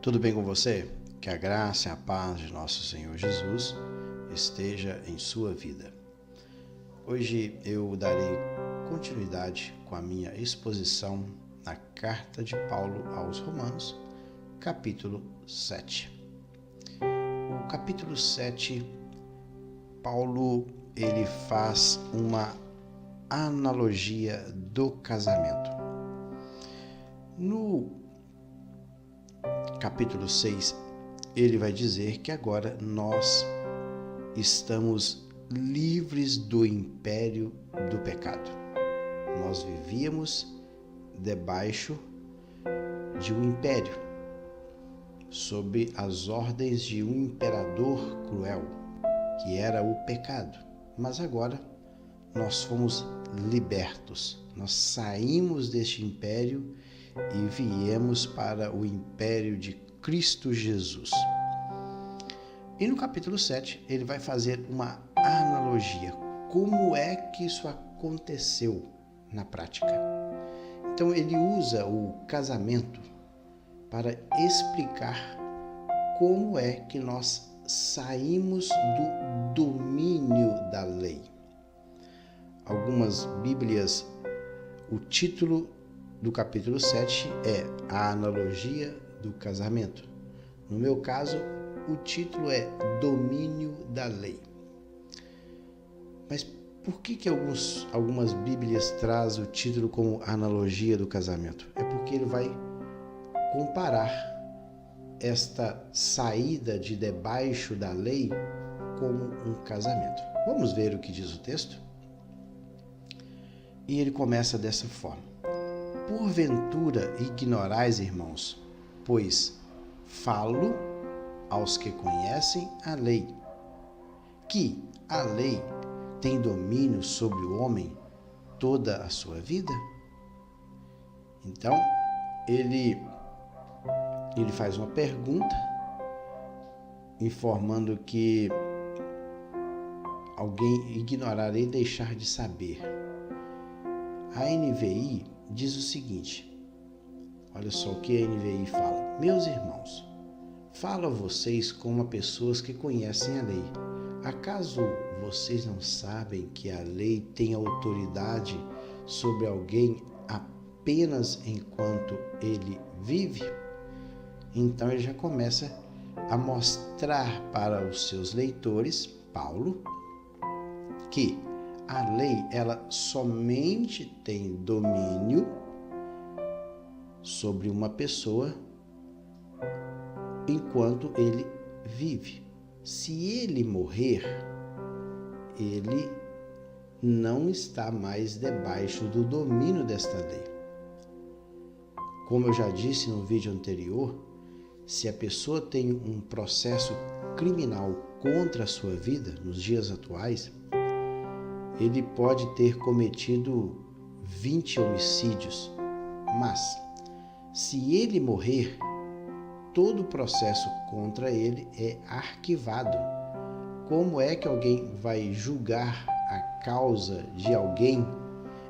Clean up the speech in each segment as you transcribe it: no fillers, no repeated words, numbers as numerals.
Tudo bem com você? Que a graça e a paz de nosso Senhor Jesus esteja em sua vida. Hoje eu darei continuidade com a minha exposição na carta de Paulo aos Romanos, capítulo 7. O capítulo 7, Paulo ele faz uma analogia do casamento. No capítulo 6, ele vai dizer que agora nós estamos livres do império do pecado. Nós vivíamos debaixo de um império, sob as ordens de um imperador cruel, que era o pecado. Mas agora nós fomos libertos, nós saímos deste império e viemos para o império de Cristo Jesus. E no capítulo 7, ele vai fazer uma analogia. Como é que isso aconteceu na prática? Então, ele usa o casamento para explicar como é que nós saímos do domínio da lei. Algumas Bíblias, o título do capítulo 7 é a analogia do casamento. No meu caso, o título é Domínio da Lei. Mas por que algumas Bíblias trazem o título como analogia do casamento? É porque ele vai comparar esta saída de debaixo da lei como um casamento. Vamos ver o que diz o texto? E ele começa dessa forma. Porventura ignorais, irmãos, pois falo aos que conhecem a lei, que a lei tem domínio sobre o homem toda a sua vida? Então, ele faz uma pergunta, informando que alguém ignorar e deixar de saber. A NVI diz o seguinte, olha só o que a NVI fala. Meus irmãos, falo a vocês como a pessoas que conhecem a lei. Acaso vocês não sabem que a lei tem autoridade sobre alguém apenas enquanto ele vive? Então ele já começa a mostrar para os seus leitores, Paulo, que a lei, ela somente tem domínio sobre uma pessoa enquanto ele vive. Se ele morrer, ele não está mais debaixo do domínio desta lei. Como eu já disse no vídeo anterior, se a pessoa tem um processo criminal contra a sua vida, nos dias atuais, ele pode ter cometido 20 homicídios, mas se ele morrer, todo o processo contra ele é arquivado. Como é que alguém vai julgar a causa de alguém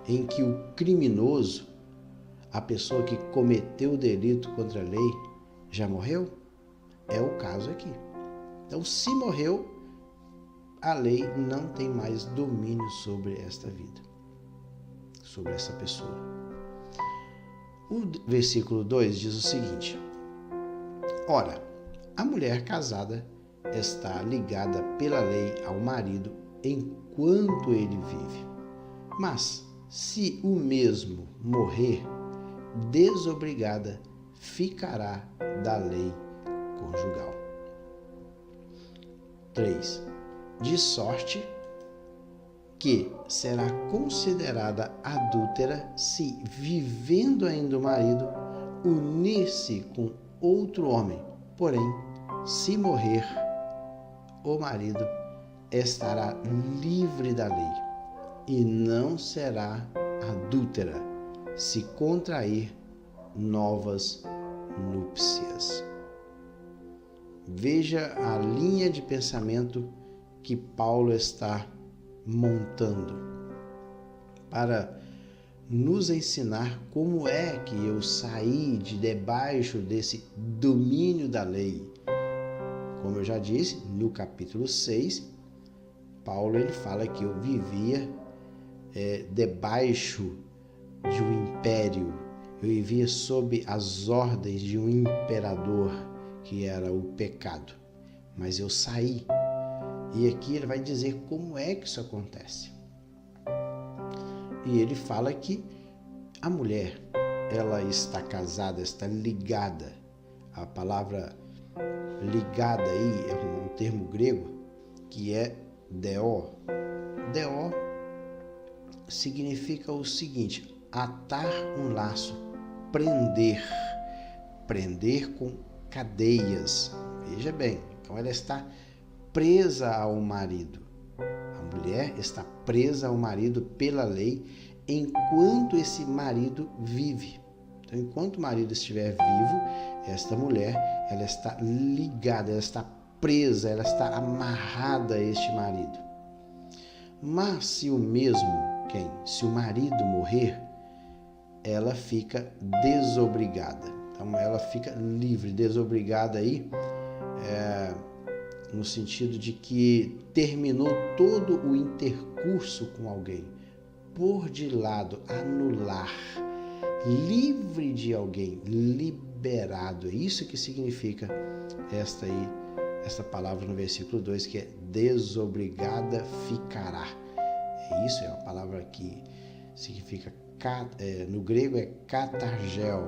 em que o criminoso, a pessoa que cometeu o delito contra a lei, já morreu? É o caso aqui. Então, se morreu, a lei não tem mais domínio sobre esta vida, sobre essa pessoa. O versículo 2 diz o seguinte: ora, a mulher casada está ligada pela lei ao marido enquanto ele vive. Mas, se o mesmo morrer, desobrigada ficará da lei conjugal. 3. De sorte que será considerada adúltera se, vivendo ainda o marido, unir-se com outro homem. Porém, se morrer, o marido estará livre da lei e não será adúltera se contrair novas núpcias. Veja a linha de pensamento que Paulo está montando para nos ensinar como é que eu saí de debaixo desse domínio da lei. Como eu já disse, no capítulo 6, Paulo ele fala que eu vivia debaixo de um império, eu vivia sob as ordens de um imperador, que era o pecado. Mas eu saí. E aqui ele vai dizer como é que isso acontece. E ele fala que a mulher, ela está casada, está ligada. A palavra ligada aí é um termo grego que é deo. Deo significa o seguinte: atar um laço, prender com cadeias. Veja bem, então ela está presa ao marido. A mulher está presa ao marido pela lei enquanto esse marido vive. Então, enquanto o marido estiver vivo, esta mulher, ela está ligada, ela está presa, ela está amarrada a este marido. Mas se o marido morrer, ela fica desobrigada. Então, ela fica livre, desobrigada aí, no sentido de que terminou todo o intercurso com alguém, pôr de lado, anular, livre de alguém, liberado. É isso que significa esta palavra no versículo 2, que é desobrigada ficará. É isso, é uma palavra que significa, no grego é katargel.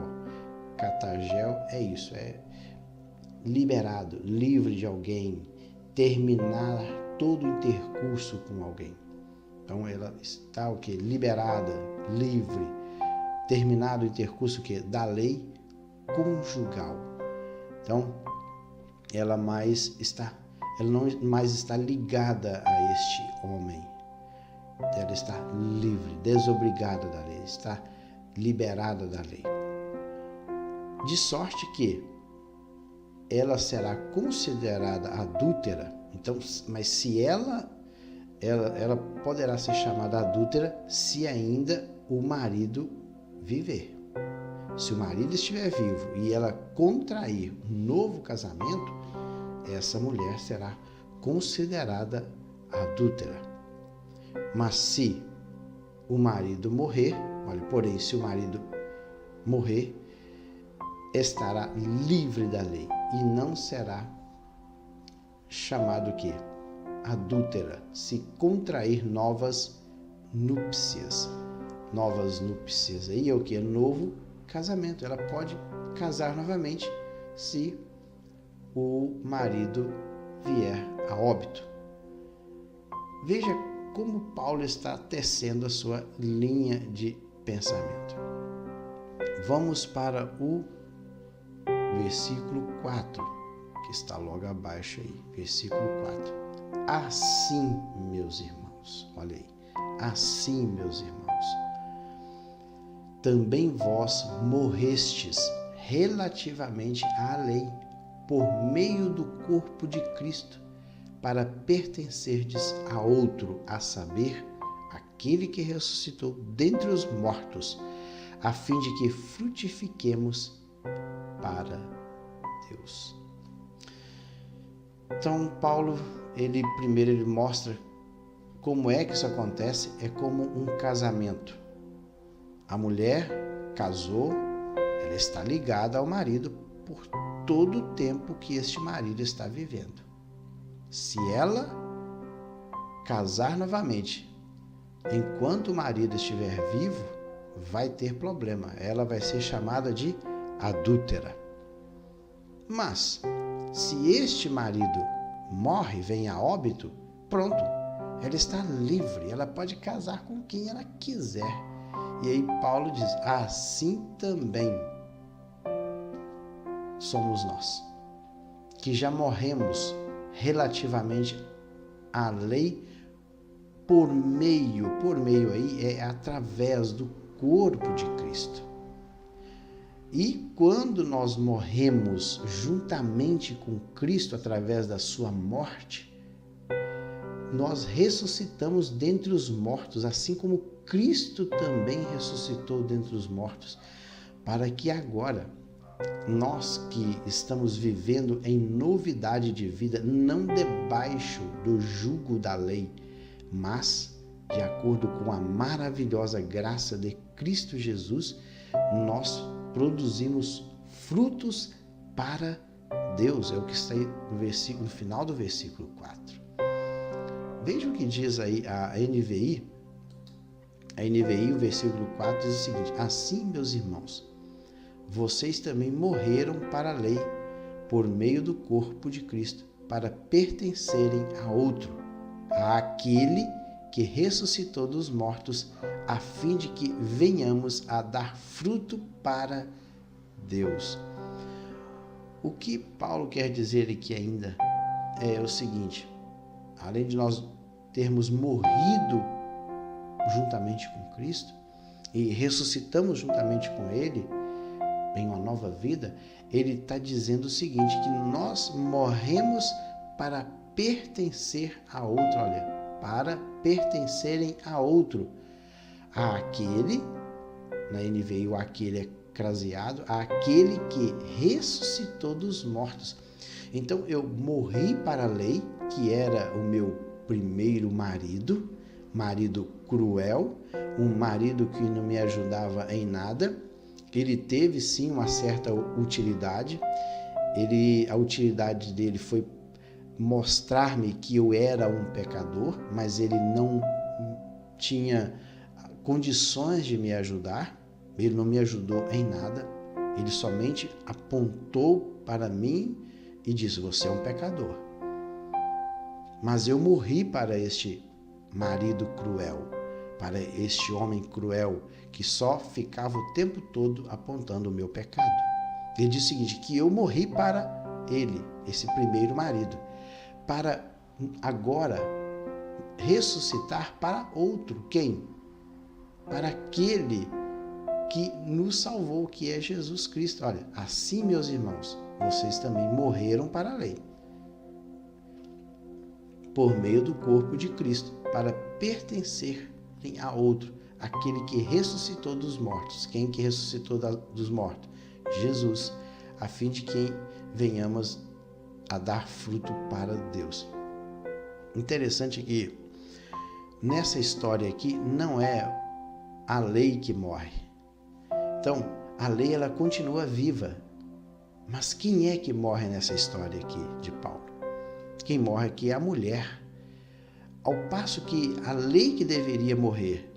Katargel é isso, é liberado, livre de alguém, terminar todo o intercurso com alguém. Então ela está o quê? Liberada, livre, terminado o intercurso da lei conjugal. Então ela não mais está ligada a este homem. Ela está livre, desobrigada da lei, está liberada da lei. De sorte que ela será considerada adúltera. Então, mas se ela poderá ser chamada adúltera se ainda o marido viver. Se o marido estiver vivo e ela contrair um novo casamento, essa mulher será considerada adúltera. Mas se o marido morrer, porém, se o marido morrer, estará livre da lei e não será chamado que adúltera se contrair novas núpcias. Novas núpcias aí é o que? Novo casamento. Ela pode casar novamente se o marido vier a óbito. Veja como Paulo está tecendo a sua linha de pensamento. Vamos para o versículo 4, que está logo abaixo aí. Versículo 4. Assim, meus irmãos, olha aí. Assim, meus irmãos, também vós morrestes relativamente à lei, por meio do corpo de Cristo, para pertencerdes a outro, a saber, aquele que ressuscitou dentre os mortos, a fim de que frutifiquemos para Deus. Então, Paulo, primeiro ele mostra como é que isso acontece, é como um casamento. A mulher casou, ela está ligada ao marido por todo o tempo que este marido está vivendo. Se ela casar novamente, enquanto o marido estiver vivo, vai ter problema. Ela vai ser chamada de adúltera. Mas, se este marido morre, vem a óbito, pronto, ela está livre, ela pode casar com quem ela quiser. E aí Paulo diz, assim também somos nós, que já morremos relativamente à lei por meio aí é através do corpo de Cristo. E quando nós morremos juntamente com Cristo através da sua morte, nós ressuscitamos dentre os mortos, assim como Cristo também ressuscitou dentre os mortos, para que agora nós que estamos vivendo em novidade de vida, não debaixo do jugo da lei, mas de acordo com a maravilhosa graça de Cristo Jesus, nós produzimos frutos para Deus. É o que está aí no final do versículo 4. Veja o que diz aí a NVI. A NVI, o versículo 4, diz o seguinte: assim, meus irmãos, vocês também morreram para a lei, por meio do corpo de Cristo, para pertencerem a outro, àquele que ressuscitou dos mortos, a fim de que venhamos a dar fruto para Deus. O que Paulo quer dizer aqui ainda é o seguinte: além de nós termos morrido juntamente com Cristo e ressuscitamos juntamente com Ele em uma nova vida, Ele está dizendo o seguinte, que nós morremos para pertencer a outro, olha, para pertencerem a outro, àquele, na NVI o aquele é craseado, àquele que ressuscitou dos mortos. Então eu morri para a lei, que era o meu primeiro marido cruel, um marido que não me ajudava em nada. Ele teve sim uma certa utilidade, a utilidade dele foi mostrar-me que eu era um pecador, mas ele não tinha condições de me ajudar, ele não me ajudou em nada, ele somente apontou para mim e disse: você é um pecador. Mas eu morri para este marido cruel, para este homem cruel que só ficava o tempo todo apontando o meu pecado. Ele diz o seguinte, que eu morri para ele, esse primeiro marido, para agora ressuscitar para outro. Quem? Para aquele que nos salvou, que é Jesus Cristo. Olha, assim, meus irmãos, vocês também morreram para a lei, por meio do corpo de Cristo, para pertencerem a outro, aquele que ressuscitou dos mortos. Quem que ressuscitou dos mortos? Jesus, a fim de que venhamos a dar fruto para Deus. Interessante que nessa história aqui não é a lei que morre. Então, a lei ela continua viva. Mas quem é que morre nessa história aqui de Paulo? Quem morre aqui é a mulher. Ao passo que a lei que deveria morrer,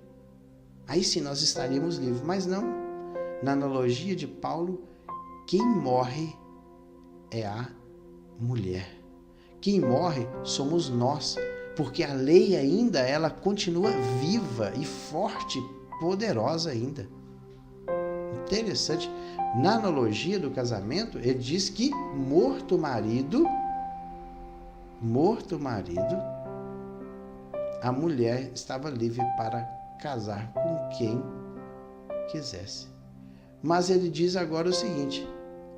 aí sim nós estaríamos livres. Mas não. Na analogia de Paulo, quem morre é a mulher. Quem morre somos nós, porque a lei ainda ela continua viva e forte, poderosa ainda. Interessante. Na analogia do casamento, ele diz que morto o marido, a mulher estava livre para casar com quem quisesse. Mas ele diz agora o seguinte: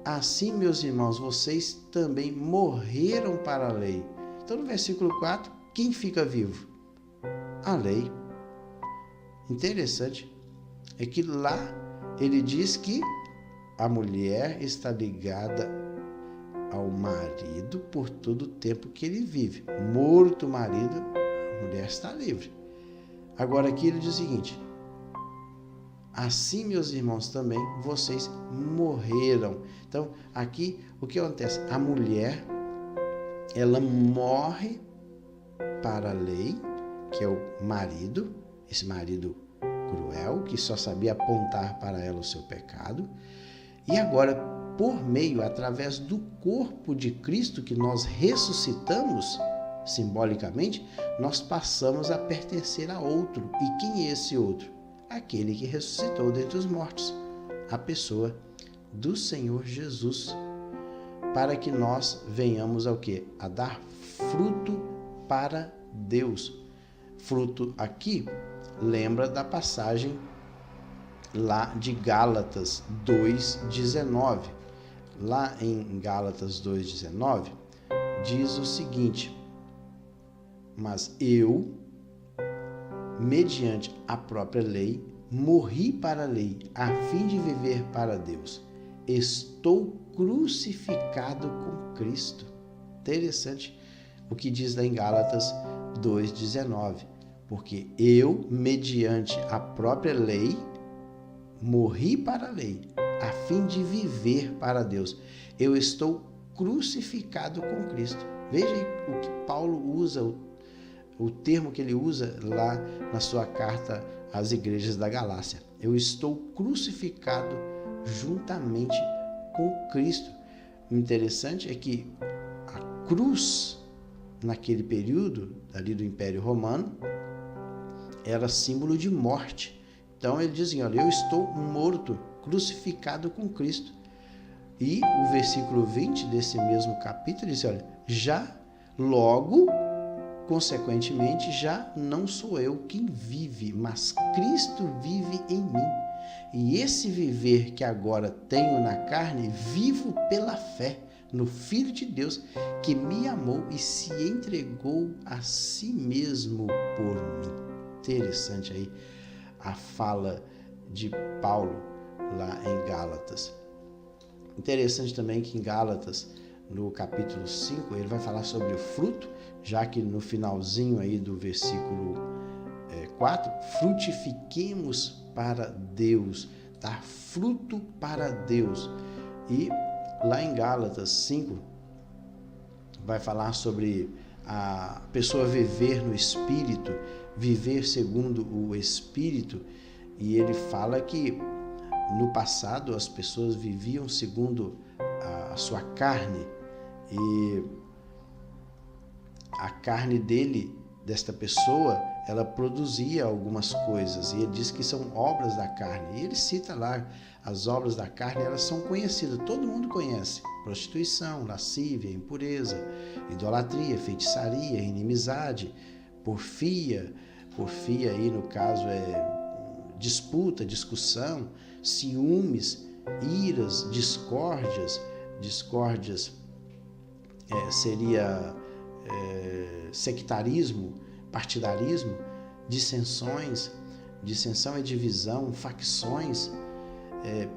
assim, meus irmãos, vocês também morreram para a lei. Então, no versículo 4, quem fica vivo? A lei. Interessante é que lá ele diz que a mulher está ligada ao marido por todo o tempo que ele vive. Morto o marido, a mulher está livre. Agora aqui ele diz o seguinte: assim, meus irmãos, também vocês morreram. Então, aqui o que acontece? A mulher, ela morre para a lei, que é o marido, esse marido cruel, que só sabia apontar para ela o seu pecado. E agora, por meio, através do corpo de Cristo que nós ressuscitamos, simbolicamente, nós passamos a pertencer a outro. E quem é esse outro? Aquele que ressuscitou dentre os mortos, a pessoa do Senhor Jesus, para que nós venhamos ao quê? A dar fruto para Deus. Fruto aqui lembra da passagem lá de Gálatas 2,19. Lá em Gálatas 2,19 diz o seguinte: Mas eu, mediante a própria lei, morri para a lei, a fim de viver para Deus. Estou crucificado com Cristo. Interessante o que diz lá em Gálatas 2,19. Porque eu, mediante a própria lei, morri para a lei, a fim de viver para Deus. Eu estou crucificado com Cristo. Veja o que Paulo usa, o termo que ele usa lá na sua carta às igrejas da Galácia. Eu estou crucificado juntamente com Cristo. O interessante é que a cruz, naquele período ali do Império Romano, era símbolo de morte. Então ele diz assim, olha, eu estou morto, crucificado com Cristo. E o versículo 20 desse mesmo capítulo diz, olha, já logo, consequentemente, já não sou eu quem vive, mas Cristo vive em mim. E esse viver que agora tenho na carne, vivo pela fé no Filho de Deus, que me amou e se entregou a si mesmo por mim. Interessante aí a fala de Paulo lá em Gálatas. Interessante também que em Gálatas, no capítulo 5, ele vai falar sobre o fruto, já que no finalzinho aí do versículo 4, frutifiquemos para Deus, dar fruto para Deus. E lá em Gálatas 5, vai falar sobre a pessoa viver no Espírito, viver segundo o Espírito, e ele fala que no passado as pessoas viviam segundo a sua carne, e a carne desta pessoa, ela produzia algumas coisas, e ele diz que são obras da carne, e ele cita lá as obras da carne, elas são conhecidas, todo mundo conhece: prostituição, lascívia, impureza, idolatria, feitiçaria, inimizade, porfia aí no caso é disputa, discussão, ciúmes, iras, discórdias seria sectarismo, partidarismo, dissensões, dissensão e divisão, facções,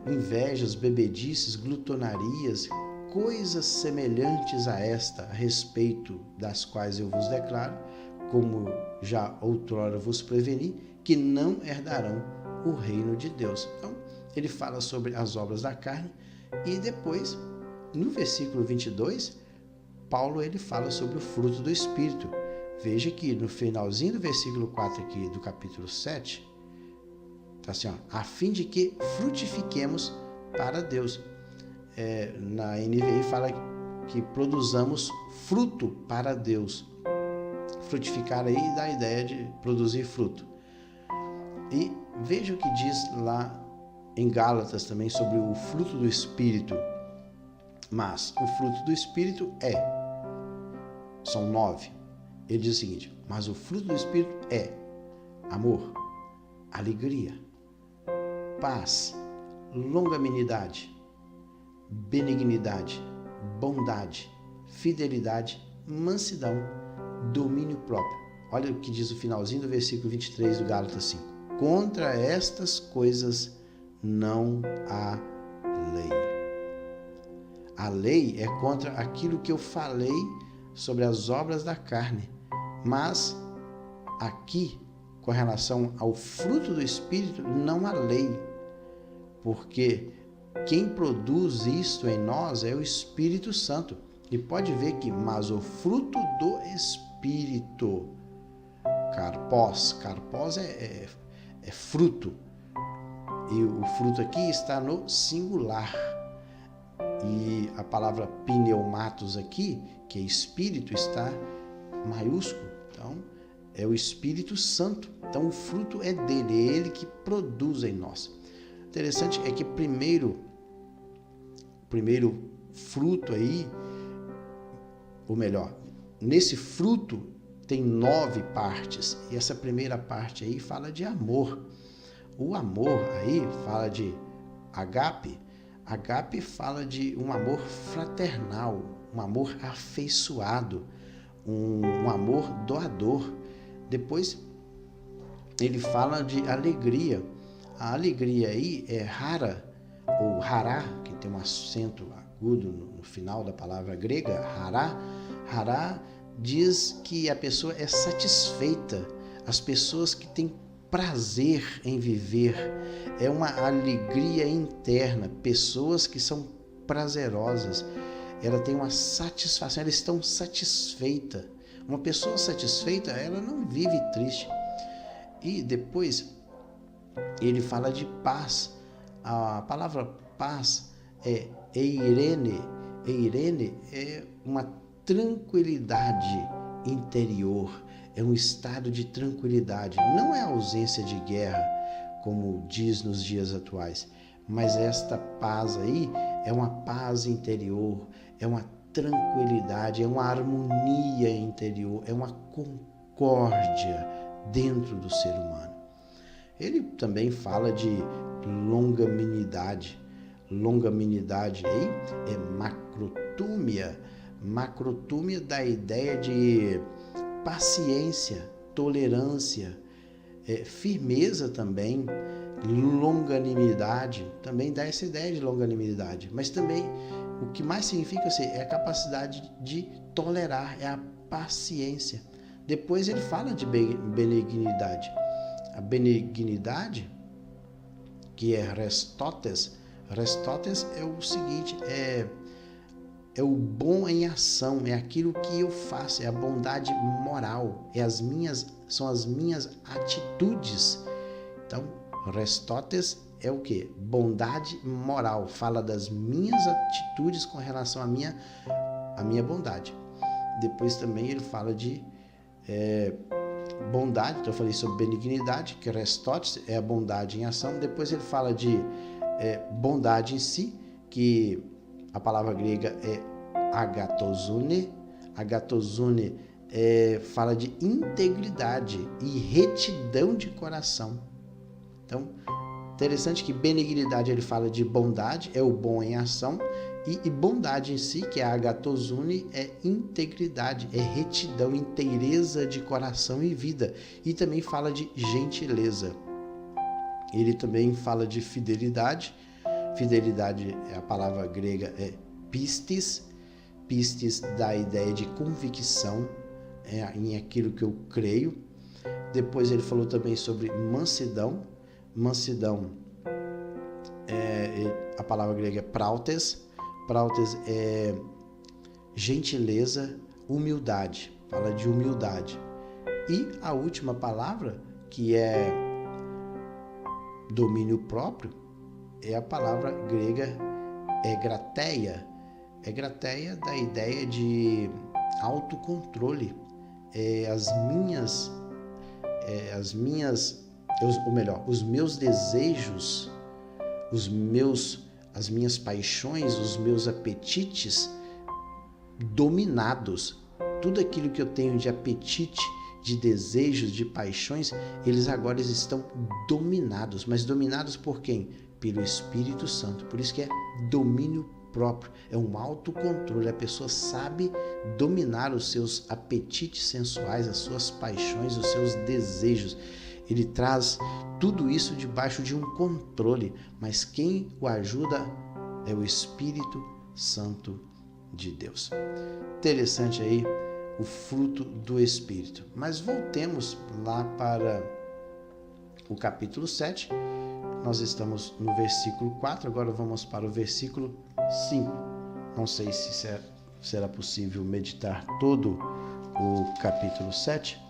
invejas, bebedices, glutonarias, coisas semelhantes a esta, a respeito das quais eu vos declaro, como já outrora vos preveni, que não herdarão o reino de Deus. Então, ele fala sobre as obras da carne, e depois, no versículo 22, Paulo ele fala sobre o fruto do Espírito. Veja que no finalzinho do versículo 4 aqui do capítulo 7, está assim, ó, a fim de que frutifiquemos para Deus. Na NVI fala que produzamos fruto para Deus. Frutificar aí dá a ideia de produzir fruto. E veja o que diz lá em Gálatas também sobre o fruto do Espírito. Mas o fruto do Espírito são 9. Ele diz o seguinte: mas o fruto do Espírito é amor, alegria, paz, longanimidade, benignidade, bondade, fidelidade, mansidão, domínio próprio. Olha o que diz o finalzinho do versículo 23 do Gálatas 5. Contra estas coisas não há lei. A lei é contra aquilo que eu falei sobre as obras da carne. Mas aqui, com relação ao fruto do Espírito, não há lei. Porque quem produz isto em nós é o Espírito Santo. E pode ver que, mas o fruto do Espírito, carpós é fruto. E o fruto aqui está no singular. E a palavra pneumatos aqui, que é Espírito, está maiúsculo. Então, é o Espírito Santo. Então, o fruto é dele, é ele que produz em nós. Interessante é que primeiro fruto aí, ou melhor, nesse fruto tem 9 partes, e essa primeira parte aí fala de amor. O amor aí fala de agape. Agape fala de um amor fraternal, um amor afeiçoado, um amor doador. Depois ele fala de alegria. A alegria aí é rara, ou hará, que tem um acento agudo no final da palavra grega, hará. Hará diz que a pessoa é satisfeita, as pessoas que têm prazer em viver, é uma alegria interna, pessoas que são prazerosas, ela tem uma satisfação, elas estão satisfeitas. Uma pessoa satisfeita, ela não vive triste. E depois ele fala de paz. A palavra paz é eirene. Eirene é uma tranquilidade interior, é um estado de tranquilidade. Não é ausência de guerra, como diz nos dias atuais, mas esta paz aí é uma paz interior, é uma tranquilidade, é uma harmonia interior, é uma concórdia dentro do ser humano. Ele também fala de longanimidade. Longanimidade aí é macrotúmia. Macrotúmia dá a ideia de paciência, tolerância, firmeza também. Longanimidade também dá essa ideia de longanimidade, mas também o que mais significa é a capacidade de tolerar, é a paciência. Depois ele fala de benignidade. A benignidade, que é Restóteres é o seguinte, é o bom em ação, é aquilo que eu faço, é a bondade moral, são as minhas atitudes. Então, Restóteres é o quê? Bondade moral, fala das minhas atitudes com relação à minha bondade. Depois também ele fala de bondade, então eu falei sobre benignidade, que Restóteres é a bondade em ação. Depois ele fala de bondade em si, que a palavra grega é agatosune. Agatosune fala de integridade e retidão de coração. Então, interessante que benignidade ele fala de bondade, é o bom em ação, e bondade em si, que é a agatosune, é integridade, é retidão, inteireza de coração e vida. E também fala de gentileza. Ele também fala de fidelidade. Fidelidade, a palavra grega é pistis. Pistis dá a ideia de convicção em aquilo que eu creio. Depois ele falou também sobre mansidão. Mansidão, a palavra grega é prautes. Prautes é gentileza, humildade. Fala de humildade. E a última palavra, que é domínio próprio, é a palavra grega egrateia. Egrateia dá a ideia de autocontrole. Os meus desejos, as minhas paixões, os meus apetites dominados. Tudo aquilo que eu tenho de apetite, de desejos, de paixões, eles agora estão dominados. Mas dominados por quem? Pelo Espírito Santo. Por isso que é domínio próprio, é um autocontrole. A pessoa sabe dominar os seus apetites sensuais, as suas paixões, os seus desejos. Ele traz tudo isso debaixo de um controle, mas quem o ajuda é o Espírito Santo de Deus. Interessante aí o fruto do Espírito. Mas voltemos lá para o capítulo 7. Nós estamos no versículo 4, agora vamos para o versículo 5. Não sei se será possível meditar todo o capítulo 7,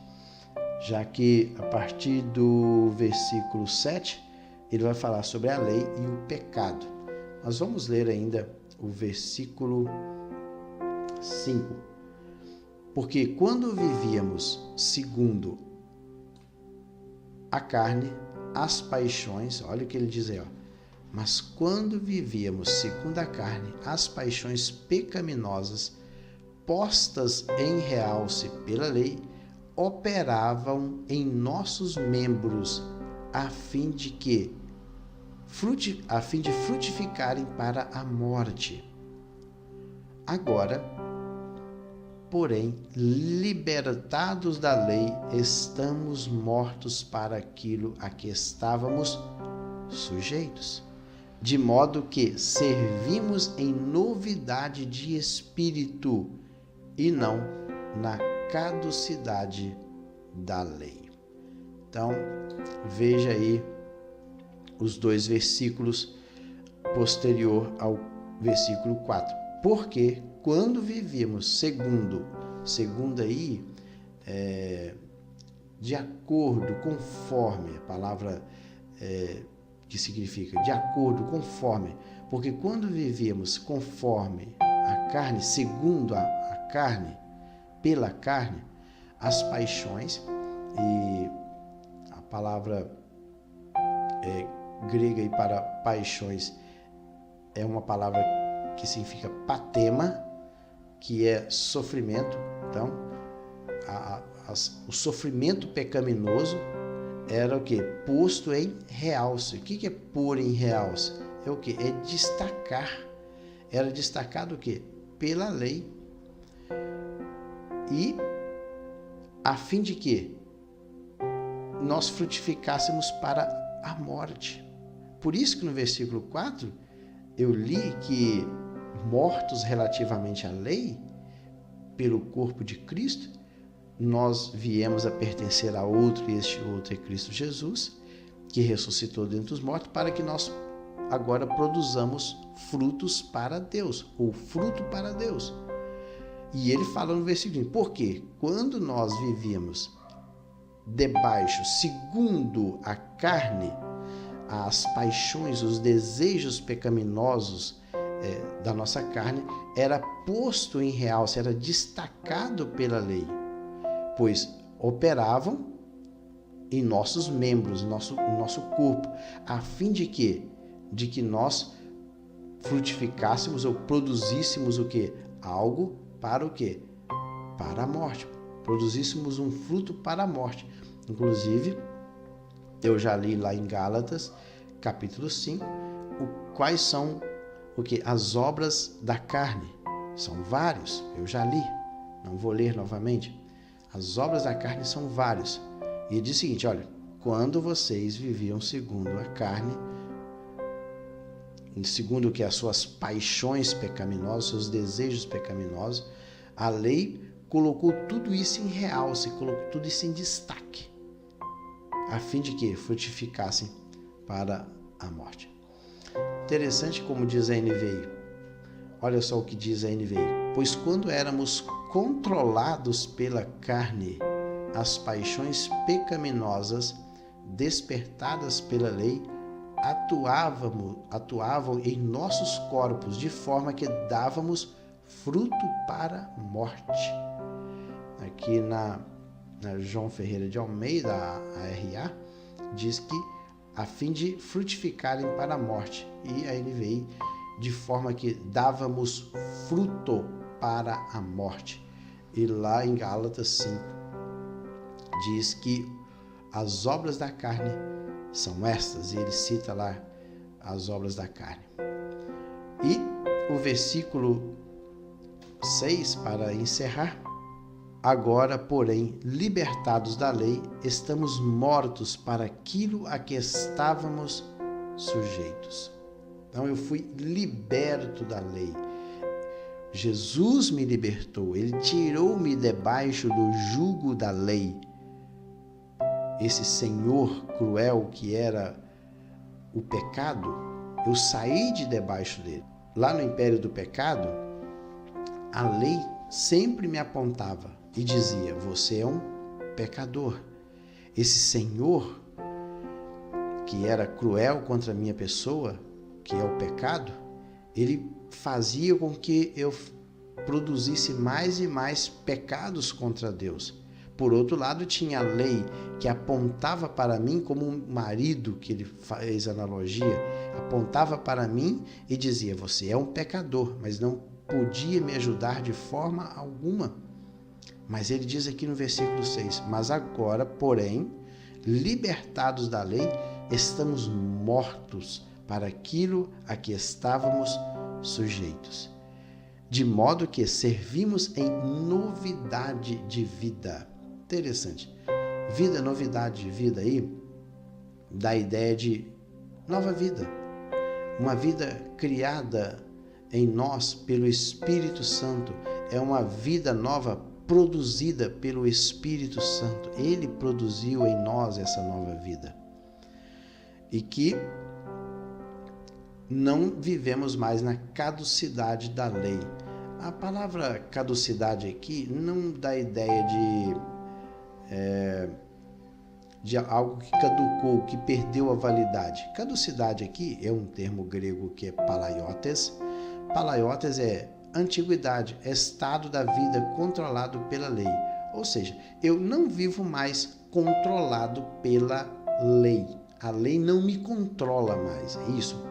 já que a partir do versículo 7, ele vai falar sobre a lei e o pecado. Nós vamos ler ainda o versículo 5. Porque quando vivíamos segundo a carne, as paixões, olha o que ele diz aí, mas quando vivíamos segundo a carne, as paixões pecaminosas, postas em realce pela lei, operavam em nossos membros, a fim de frutificarem para a morte. Agora, porém, libertados da lei, estamos mortos para aquilo a que estávamos sujeitos, de modo que servimos em novidade de espírito e não na caducidade da lei. Então, veja aí os 2 versículos posterior ao versículo 4. Porque quando vivíamos segundo aí, de acordo, conforme, a palavra que significa de acordo, conforme, porque quando vivíamos conforme a carne, segundo a carne, pela carne, as paixões, e a palavra grega aí para paixões é uma palavra que significa patema, que é sofrimento. Então, o sofrimento pecaminoso era o que? Posto em realce. O que é pôr em realce? É o que? É destacar. Era destacado o que? Pela lei. E a fim de que nós frutificássemos para a morte. Por isso que no versículo 4 eu li que mortos relativamente à lei, pelo corpo de Cristo, nós viemos a pertencer a outro, e este outro é Cristo Jesus, que ressuscitou dentre os mortos, para que nós agora produzamos frutos para Deus, ou fruto para Deus. E ele fala no versículo, porque quando nós vivíamos debaixo, segundo a carne, as paixões, os desejos pecaminosos da nossa carne, era posto em realce, era destacado pela lei, pois operavam em nossos membros, nosso corpo, a fim de que nós frutificássemos ou produzíssemos o que? Algo para o que? Para a morte. Produzíssemos um fruto para a morte. Inclusive, eu já li lá em Gálatas, capítulo 5, quais são o que? As obras da carne. São vários, eu já li, não vou ler novamente. As obras da carne são várias. E diz o seguinte, olha, quando vocês viviam segundo a carne, segundo o que? As suas paixões pecaminosas, seus desejos pecaminosos, a lei colocou tudo isso em realce, colocou tudo isso em destaque, a fim de que frutificassem para a morte. Interessante como diz a NVI. Olha só o que diz a NVI. Pois quando éramos controlados pela carne, as paixões pecaminosas despertadas pela lei atuavam em nossos corpos de forma que dávamos fruto para a morte. Aqui na João Ferreira de Almeida, a RA, diz que a fim de frutificarem para a morte, e a NVI, de forma que dávamos fruto para a morte. E lá em Gálatas 5, diz que as obras da carne são estas, e ele cita lá as obras da carne. E o versículo 6, para encerrar, agora, porém, libertados da lei, estamos mortos para aquilo a que estávamos sujeitos. Então, eu fui liberto da lei. Jesus me libertou, ele tirou-me debaixo do jugo da lei. Esse senhor cruel que era o pecado, eu saí de debaixo dele. Lá no império do pecado, a lei sempre me apontava e dizia, você é um pecador. Esse senhor que era cruel contra a minha pessoa, que é o pecado, ele fazia com que eu produzisse mais e mais pecados contra Deus. Por outro lado, tinha a lei que apontava para mim como um marido, que ele fez analogia, apontava para mim e dizia, você é um pecador, mas não podia me ajudar de forma alguma. Mas ele diz aqui no versículo 6, mas agora, porém, libertados da lei, estamos mortos para aquilo a que estávamos sujeitos. de modo que servimos em novidade de vida. Interessante. Vida, novidade de vida aí, dá a ideia de nova vida. Uma vida criada em nós pelo Espírito Santo. É uma vida nova produzida pelo Espírito Santo. Ele produziu em nós essa nova vida. E que não vivemos mais na caducidade da lei. A palavra caducidade aqui não dá ideia de algo que caducou, que perdeu a validade. Caducidade aqui é um termo grego que é palaiotes. Palaiotes é antiguidade, é estado da vida controlado pela lei. Ou seja, eu não vivo mais controlado pela lei. A lei não me controla mais. É isso.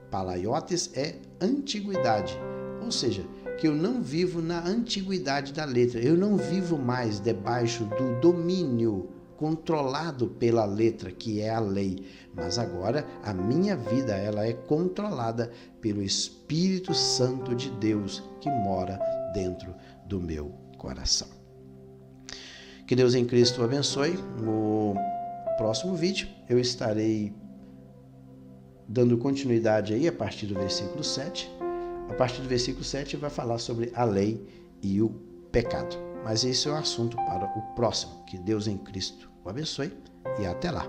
Palaiotes é antiguidade. Ou seja, que eu não vivo na antiguidade da letra. Eu não vivo mais debaixo do domínio controlado pela letra, que é a lei. Mas agora a minha vida ela é controlada pelo Espírito Santo de Deus que mora dentro do meu coração. Que Deus em Cristo o abençoe. No próximo vídeo eu estarei dando continuidade aí a partir do versículo 7. A partir do versículo 7 vai falar sobre a lei e o pecado. Mas esse é o assunto para o próximo. Que Deus em Cristo o abençoe e até lá.